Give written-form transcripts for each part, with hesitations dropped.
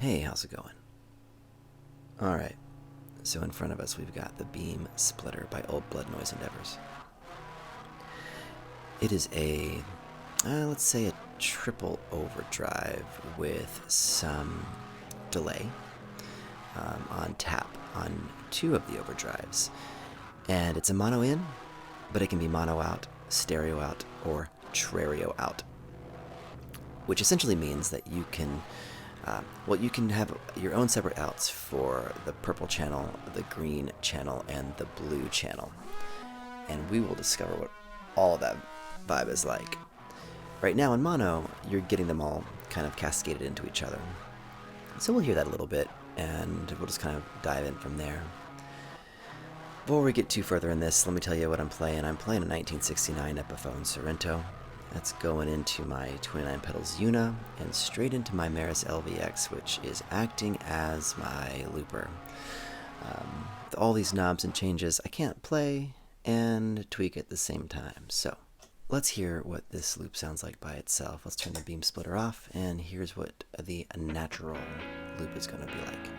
Hey, how's it going? Alright, so in front of us we've got the Beam Splitter by Old Blood Noise Endeavors. It is a, let's say a triple overdrive with some delay on tap on two of the overdrives. And it's a mono in, but it can be mono out, stereo out, or TREREO out. Which essentially means that you can you can have your own separate outs for the purple channel, the green channel, and the blue channel. And we will discover what all of that vibe is like. Right now in mono, you're getting them all kind of cascaded into each other. So we'll hear that a little bit, and we'll just kind of dive in from there. Before we get too further in this, let me tell you what I'm playing. I'm playing a 1969 Epiphone Sorrento. That's going into my 29 pedals Una and straight into my Maris LVX, which is acting as my looper. With all these knobs and changes, I can't play and tweak at the same time. So let's hear what this loop sounds like by itself. Let's turn the Beam Splitter off, and here's what the natural loop is going to be like.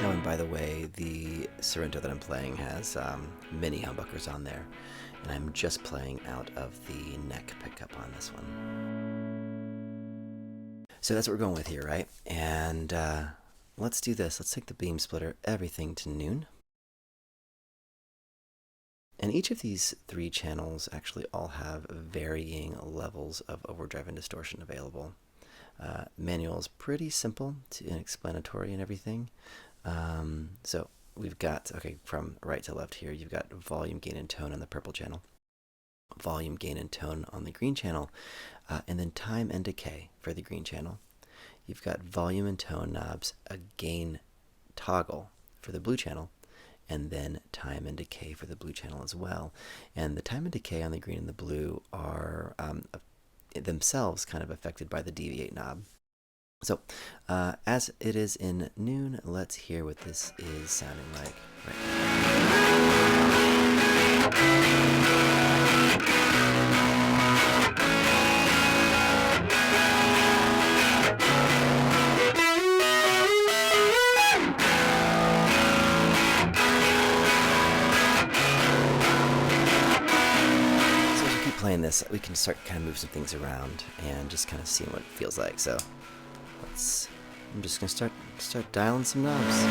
Oh, and by the way, the Sorrento that I'm playing has mini humbuckers on there, and I'm just playing out of the neck pickup on this one. So that's what we're going with here, right? And let's do this. Let's take the Beam Splitter, everything to noon. And each of these three channels actually all have varying levels of overdrive and distortion available. Manual is pretty simple and explanatory and everything. So we've got, okay, from right to left here, you've got volume, gain, and tone on the purple channel, volume, gain, and tone on the green channel, and then time and decay for the green channel. You've got volume and tone knobs, a gain toggle for the blue channel, and then time and decay for the blue channel as well. And the time and decay on the green and the blue are themselves kind of affected by the deviate knob. So, as it is in noon, let's hear what this is sounding like. So as we keep playing this, we can start kind of move some things around and just kind of see what it feels like. So I'm just gonna start dialing some knobs.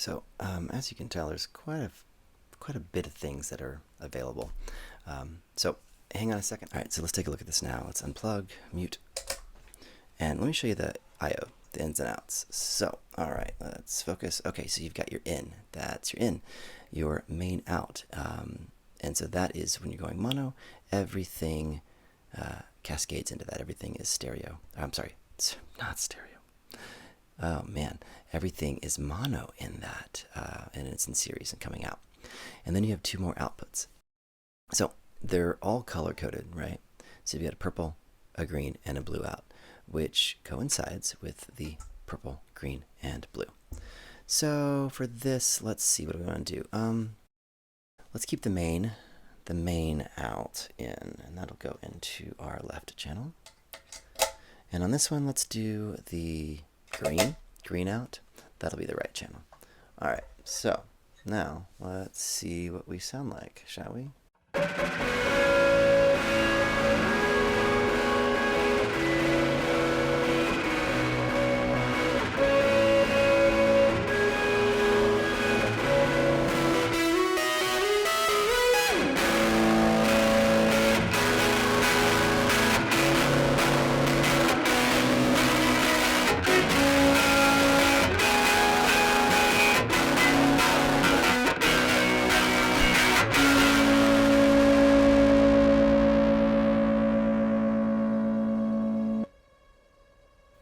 So as you can tell, there's quite a bit of things that are available. So hang on a second. All right, so let's take a look at this now. Let's unplug, mute, and let me show you the I/O, the ins and outs. So, all right, let's focus. Okay, so you've got your in. That's your in. Your main out. And so that is when you're going mono, everything cascades into that. Everything is stereo. I'm sorry, it's not stereo. Oh man, everything is mono in that, and it's in series and coming out. And then you have two more outputs. So they're all color coded, right? So you've got a purple, a green, and a blue out, which coincides with the purple, green, and blue. So for this, let's see what we want to do. Let's keep the main out in, and that'll go into our left channel. And on this one, let's do the green out. That'll be the right channel. All right, so now let's see what we sound like, shall we?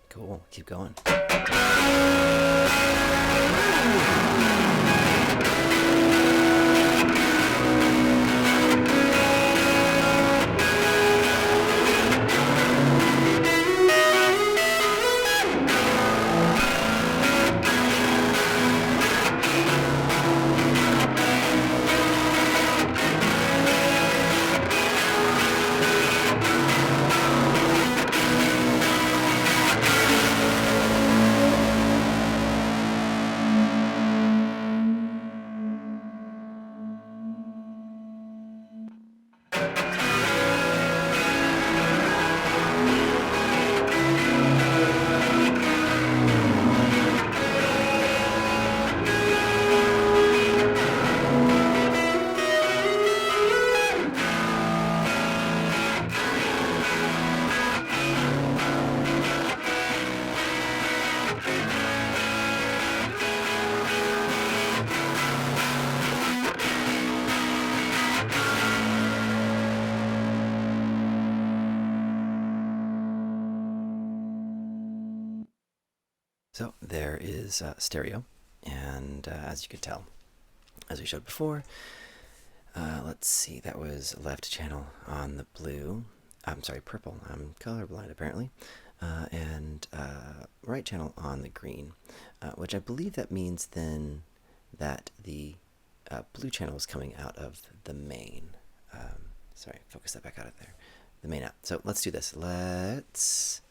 Cool, keep going. So there is stereo, and as you could tell, as we showed before, let's see, that was left channel on the blue. I'm sorry, purple. I'm colorblind apparently. And right channel on the green, which I believe that means then that the blue channel is coming out of the main. Sorry, focus that back out of there. The main out. So let's do this. Let's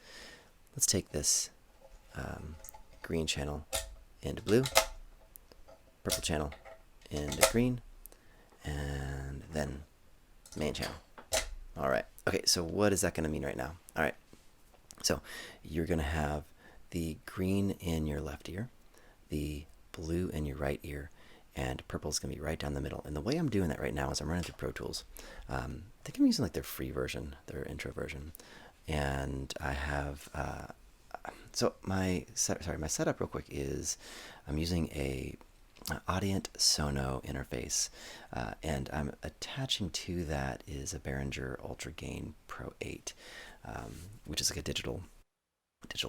take this green channel into blue, purple channel into green, and then main channel. All right. Okay, so what is that going to mean right now? All right. So you're going to have the green in your left ear, the blue in your right ear, and purple is going to be right down the middle. And the way I'm doing that right now is I'm running through Pro Tools. I think I'm using like their free version, their intro version. And I have, so my setup real quick is I'm using a Audient Sono interface, and I'm attaching to that is a Behringer Ultra Gain Pro 8, which is like a digital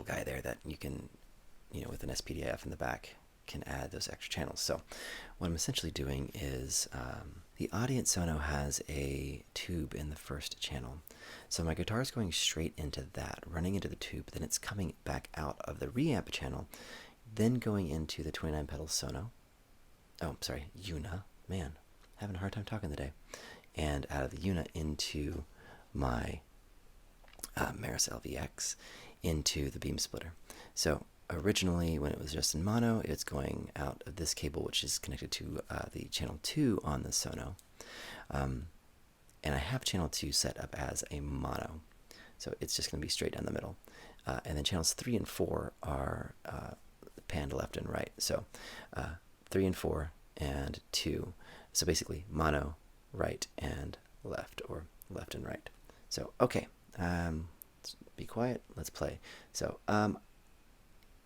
guy there that you can, with an SPDIF in the back, can add those extra channels. So what I'm essentially doing is the Audient Sono has a tube in the first channel. So my guitar is going straight into that, running into the tube, then it's coming back out of the reamp channel, then going into the 29 pedal Sono. Oh, sorry, Una. Man, having a hard time talking today. And out of the Una into my Maris LVX into the beam splitter. So originally, when it was just in mono, it's going out of this cable, which is connected to the channel 2 on the Sono. And I have channel 2 set up as a mono. So it's just going to be straight down the middle. And then channels 3 and 4 are panned left and right. So 3 and 4 and 2. So basically mono, right and left, or left and right. So okay, let's be quiet, let's play. So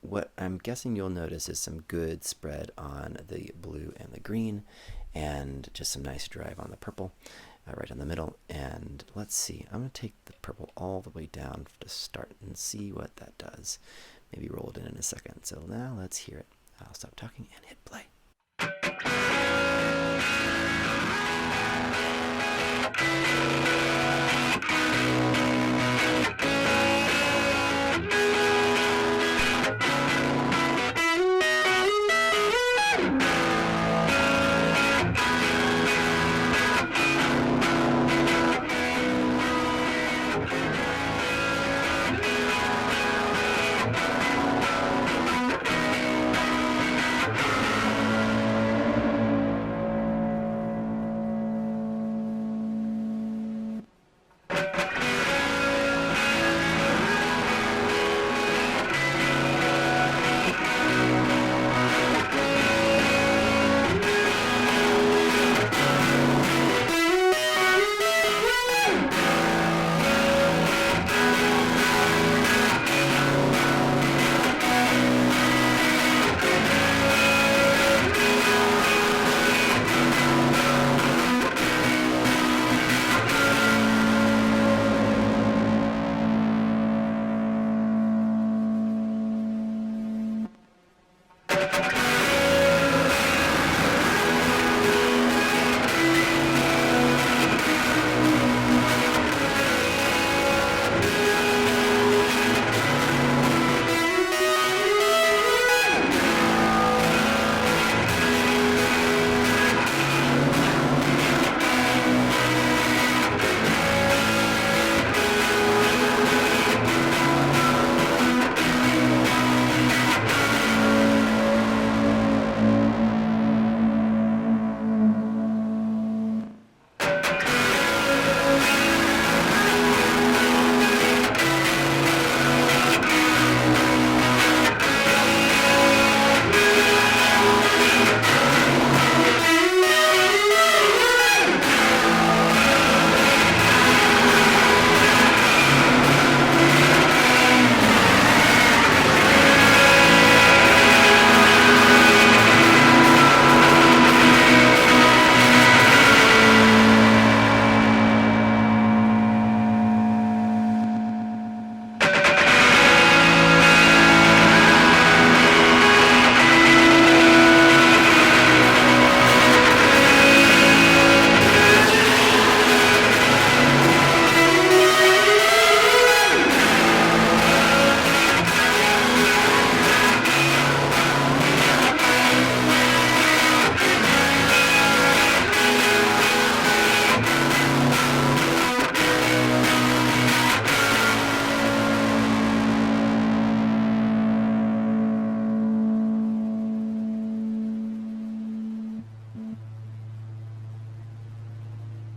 what I'm guessing you'll notice is some good spread on the blue and the green, and just some nice drive on the purple, right in the middle. And let's see, I'm going to take the purple all the way down to start and see what that does. Maybe roll it in a second. So now let's hear it. I'll stop talking and hit play.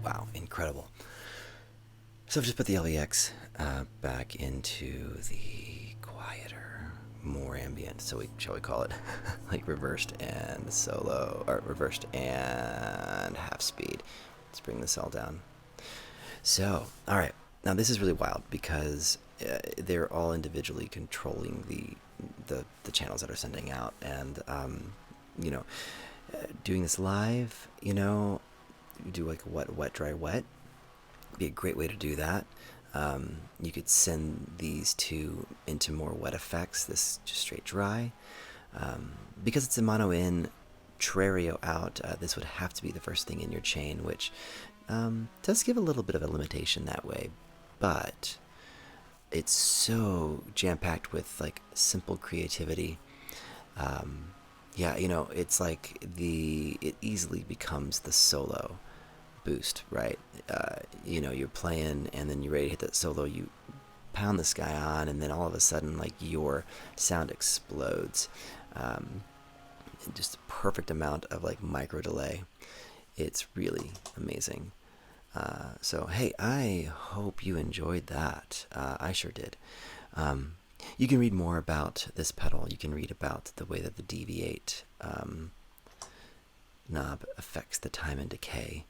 Wow, incredible. So I've just put the LEX back into the quieter, more ambient, so shall we call it, like reversed and solo, or reversed and half speed. Let's bring this all down. So, all right, now this is really wild because they're all individually controlling the channels that are sending out, and you know, doing this live, you know, you do like wet, dry, wet. Be a great way to do that. You could send these two into more wet effects, this just straight dry. Because it's a mono in, TREREO out, this would have to be the first thing in your chain, which does give a little bit of a limitation that way, but it's so jam-packed with like simple creativity. Yeah, you know, it's like it easily becomes the solo boost, right? You know, you're playing and then you're ready to hit that solo, you pound this guy on, and then all of a sudden, like, your sound explodes. Just a perfect amount of like micro delay. It's really amazing. So hey, I hope you enjoyed that. I sure did. You can read more about this pedal. You can read about the way that the deviate knob affects the time and decay,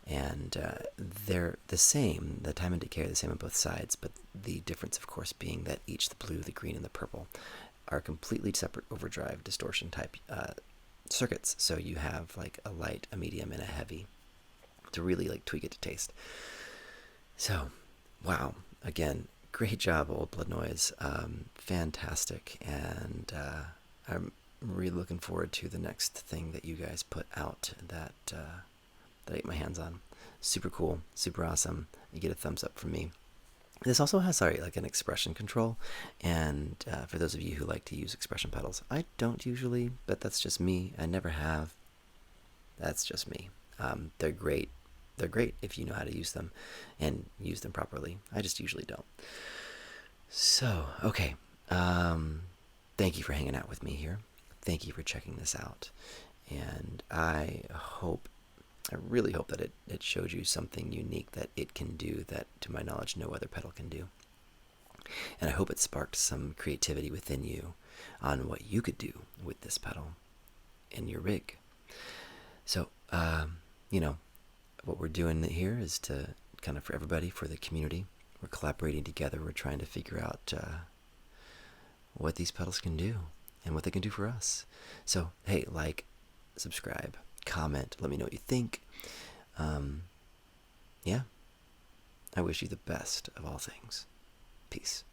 and they're the same. The time and decay are the same on both sides, but the difference, of course, being that each, the blue, the green, and the purple, are completely separate overdrive distortion type circuits. So you have like a light, a medium, and a heavy to really like tweak it to taste. So, wow, again, great job, Old Blood Noise. Fantastic, and I'm really looking forward to the next thing that you guys put out that I get my hands on. Super cool, super awesome. You get a thumbs up from me. This also has, like an expression control, and for those of you who like to use expression pedals, I don't usually, but that's just me. I never have. That's just me. They're great. They're great if you know how to use them and use them properly. I just usually don't. So, okay. Thank you for hanging out with me here. Thank you for checking this out. And I really hope that it showed you something unique that it can do that, to my knowledge, no other pedal can do. And I hope it sparked some creativity within you on what you could do with this pedal in your rig. So, what we're doing here is to kind of for everybody, for the community. We're collaborating together. We're trying to figure out what these pedals can do and what they can do for us. So, hey, like, subscribe, comment, let me know what you think. Yeah, I wish you the best of all things. Peace.